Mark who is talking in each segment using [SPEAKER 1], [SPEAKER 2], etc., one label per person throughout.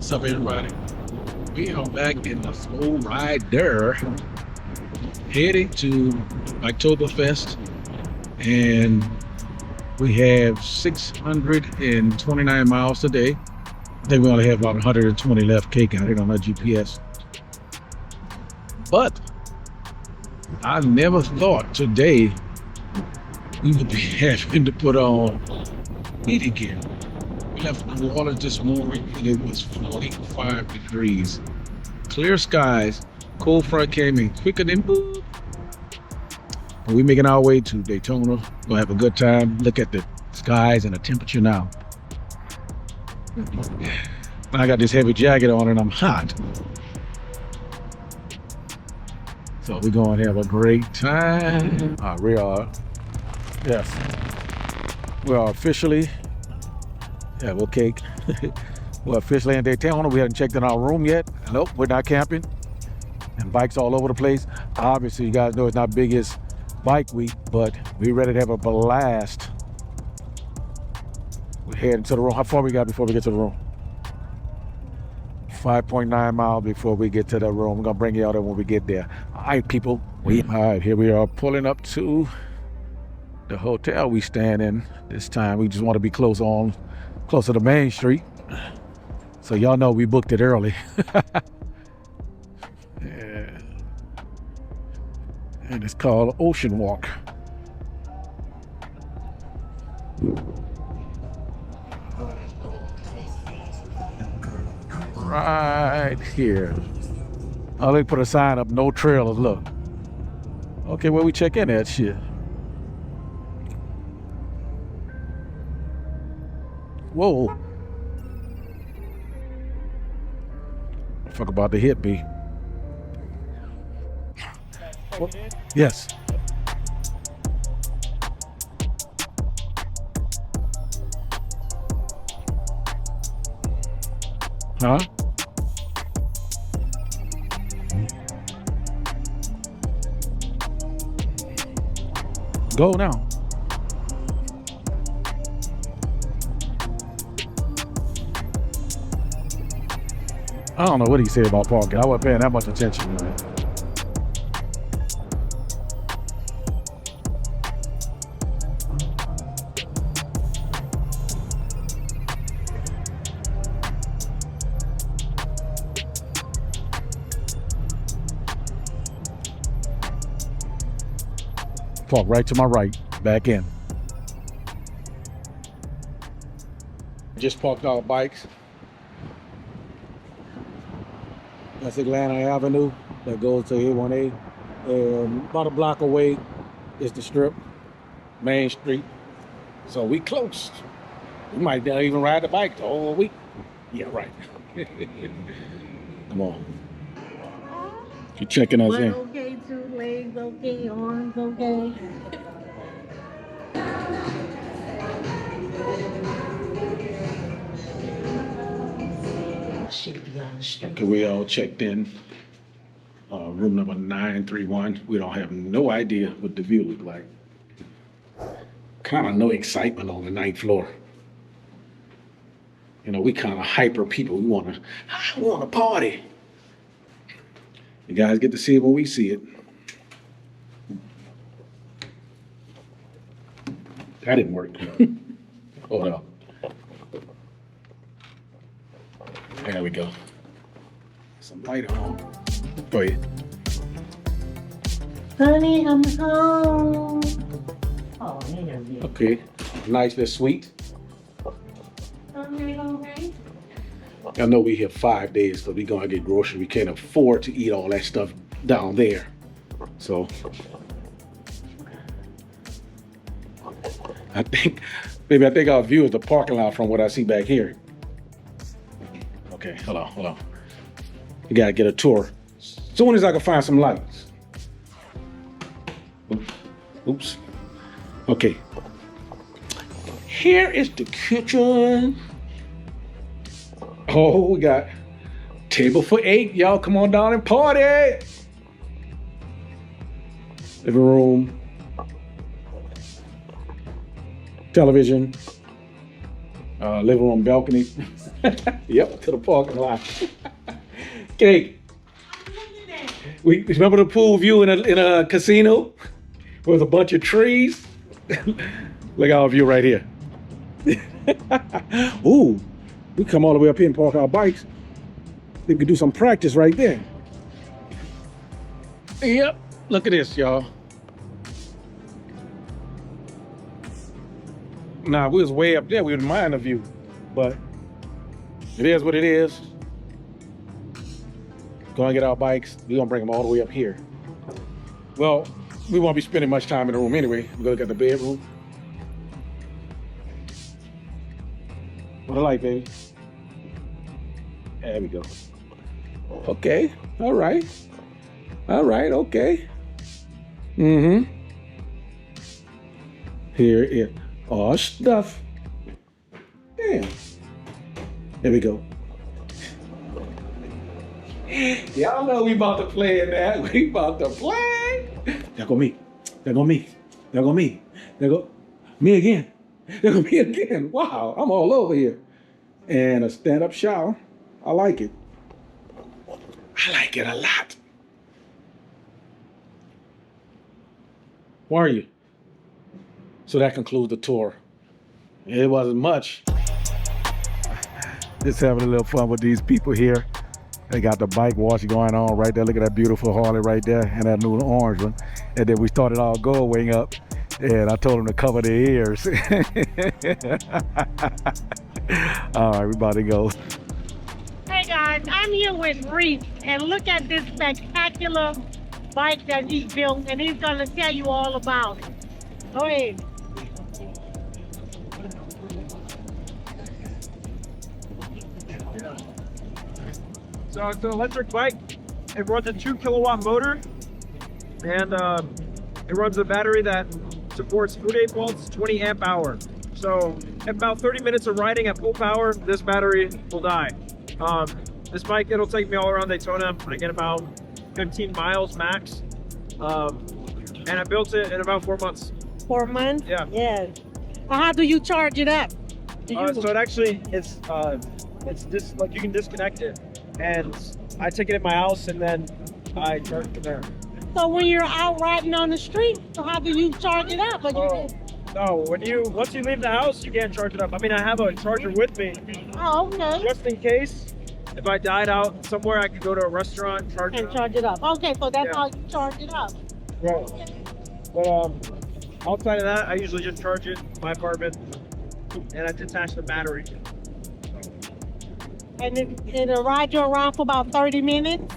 [SPEAKER 1] What's up, everybody? We are back in the slow rider, heading to Biketoberfest, and we have 629 miles today. I think we only have about 120 left cake out it on our GPS. But I never thought today we would be having to put on heating gear. We left New Orleans this morning and it was 45 degrees. Clear skies, cold front came in quicker than boop. And we're making our way to Daytona. Gonna have a good time. Look at the skies and the temperature now. I got this heavy jacket on and I'm hot. So we're gonna have a great time. We are officially, we'll cake. We're officially in Daytona. We haven't checked in our room yet. Nope, we're not camping. And bikes all over the place. Obviously, you guys know it's not biggest bike week, but we're ready to have a blast. We're heading to the room. How far we got before we get to the room? 5.9 miles before we get to the room. We're gonna bring you out there when we get there. All right, people. All right, here we are pulling up to the hotel we stand in this time. We just want to be close to Main Street. So y'all know we booked it early. Yeah. And it's called Ocean Walk. Right here. Oh, they put a sign up, no trailers, look. Okay, where we check in at shit? Whoa. Fuck about to hit me. What? Yes. Huh? Go now. I don't know what he said about parking. I wasn't paying that much attention, man. Park right to my right, back in. Just parked our bikes. That's Atlanta Avenue that goes to A1A. About a block away is the Strip, Main Street. So we close. We might not even ride the bike the whole week. Yeah, right. Come on. You're checking us in.
[SPEAKER 2] Okay, 2 legs, okay, arms, okay.
[SPEAKER 1] Okay, we all checked in. Room number 931. We don't have no idea what the view look like. Kind of no excitement on the 9th floor. You know, we kind of hyper people. We want to party. You guys get to see it when we see it. That didn't work. Hold on. There we go. Some light on. Go ahead.
[SPEAKER 2] Honey, I'm home. Oh, yeah.
[SPEAKER 1] Okay. Nice little suite.
[SPEAKER 2] Okay.
[SPEAKER 1] I know we here 5 days because we gonna get groceries. We can't afford to eat all that stuff down there. So I think our view is the parking lot from what I see back here. Okay, hold on. You gotta get a tour. Soon as I can find some lights. Oops. Okay. Here is the kitchen. Oh, we got table for 8. Y'all come on down and party. Living room. Television. Living room balcony. Yep, to the parking lot. Okay. We remember the pool view in a casino with a bunch of trees. Look at our view right here. Ooh, we come all the way up here and park our bikes. We could do some practice right there. Yep, look at this, y'all. Nah, we was way up there. We wouldn't mind the view, but it is what it is. Gonna get our bikes. We're gonna bring them all the way up here. Well, we won't be spending much time in the room anyway. We're gonna look at the bedroom. What I like, baby. There we go. Okay. All right. Okay. Mm-hmm. Here is our stuff. Damn. There we go. Y'all know we about to play in that. We about to play. There go me. There go me. There go me. There go me again. There go me again. Wow, I'm all over here. And a stand-up shower. I like it. I like it a lot. Where are you? So that concludes the tour. It wasn't much. Just having a little fun with these people here. They got the bike wash going on right there. Look at that beautiful Harley right there and that new orange one. And then we started all going up and I told them to cover their ears. All right, we about to go.
[SPEAKER 2] Hey guys, I'm here with Reese, and look at this spectacular bike that he built, and he's gonna tell you all about it. Go ahead.
[SPEAKER 3] So it's an electric bike. It runs a 2-kilowatt motor, and it runs a battery that supports 48 volts, 20 amp hour. So at about 30 minutes of riding at full power, this battery will die. This bike, it'll take me all around Daytona. I get about 15 miles max. And I built it in about 4 months.
[SPEAKER 2] 4 months?
[SPEAKER 3] Yeah.
[SPEAKER 2] Yes. How do you charge it up?
[SPEAKER 3] So it actually, it's just like you can disconnect it. And I take it in my house and then I charge it from there.
[SPEAKER 2] So when you're out riding on the street, so how do you charge it up?
[SPEAKER 3] No, once you leave the house, you can't charge it up. I mean, I have a charger with me.
[SPEAKER 2] Oh, okay.
[SPEAKER 3] Just in case, if I died out somewhere, I could go to a restaurant and charge
[SPEAKER 2] it up. Okay, so that's how you charge it up.
[SPEAKER 3] Right. But outside of that, I usually just charge it in my apartment, and I detach the battery.
[SPEAKER 2] And it'll ride you around for about 30 minutes?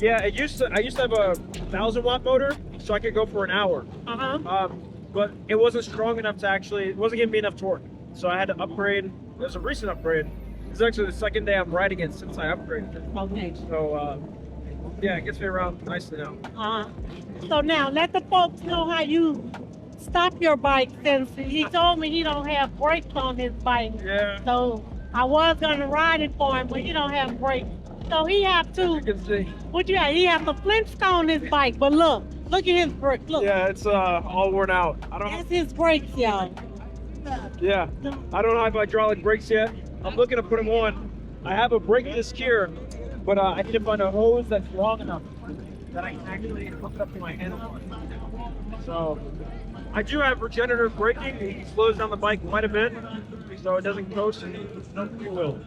[SPEAKER 3] Yeah, I used to have a 1,000-watt motor, so I could go for an hour. But it wasn't strong enough to it wasn't giving me enough torque. So I had to upgrade. It was a recent upgrade. It's actually the second day I'm riding it since I upgraded it.
[SPEAKER 2] Okay.
[SPEAKER 3] So, yeah, it gets me around nicely now.
[SPEAKER 2] So now, let the folks know how you stop your bike, since he told me he don't have brakes on his bike.
[SPEAKER 3] Yeah.
[SPEAKER 2] So I was going to ride it for him, but he don't have brakes. So he have to,
[SPEAKER 3] You can see.
[SPEAKER 2] what you have? He have to Flintstone his bike, but look at his brakes, look.
[SPEAKER 3] Yeah, it's all worn out.
[SPEAKER 2] That's his brakes, y'all.
[SPEAKER 3] Yeah, I don't have hydraulic brakes yet. I'm looking to put them on. I have a brake disc here, but I need to find a hose that's long enough that I can actually hook it up to my handle. So I do have regenerative braking. It slows down the bike quite a bit, so it doesn't coast and it doesn't wheel.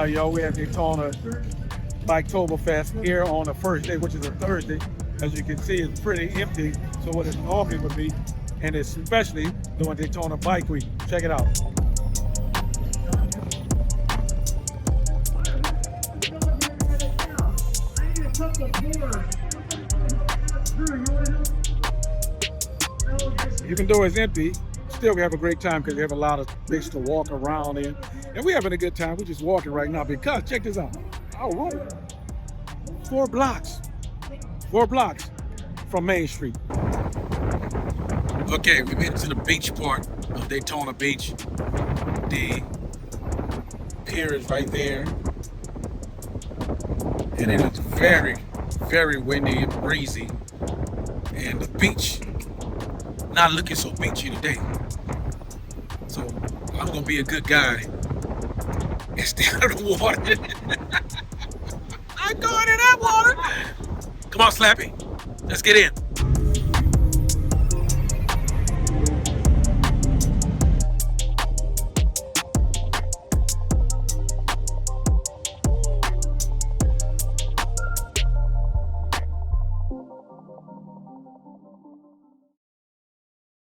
[SPEAKER 1] Hi, y'all. We at Daytona Biketoberfest here on the first day, which is a Thursday. As you can see, it's pretty empty, so what it normally would be, and especially during Daytona Bike Week. Check it out. Even though it's empty, still we have a great time because we have a lot of places to walk around in. And we're having a good time. We're just walking right now because, check this out, our room, 4 blocks from Main Street. Okay, we made it to the beach part of Daytona Beach. The pier is right there. And it is very, very windy and breezy. And the beach, not looking so beachy today. So I'm gonna be a good guy and stay out of the water. I'm going in that water. Come on, Slappy. Let's get in.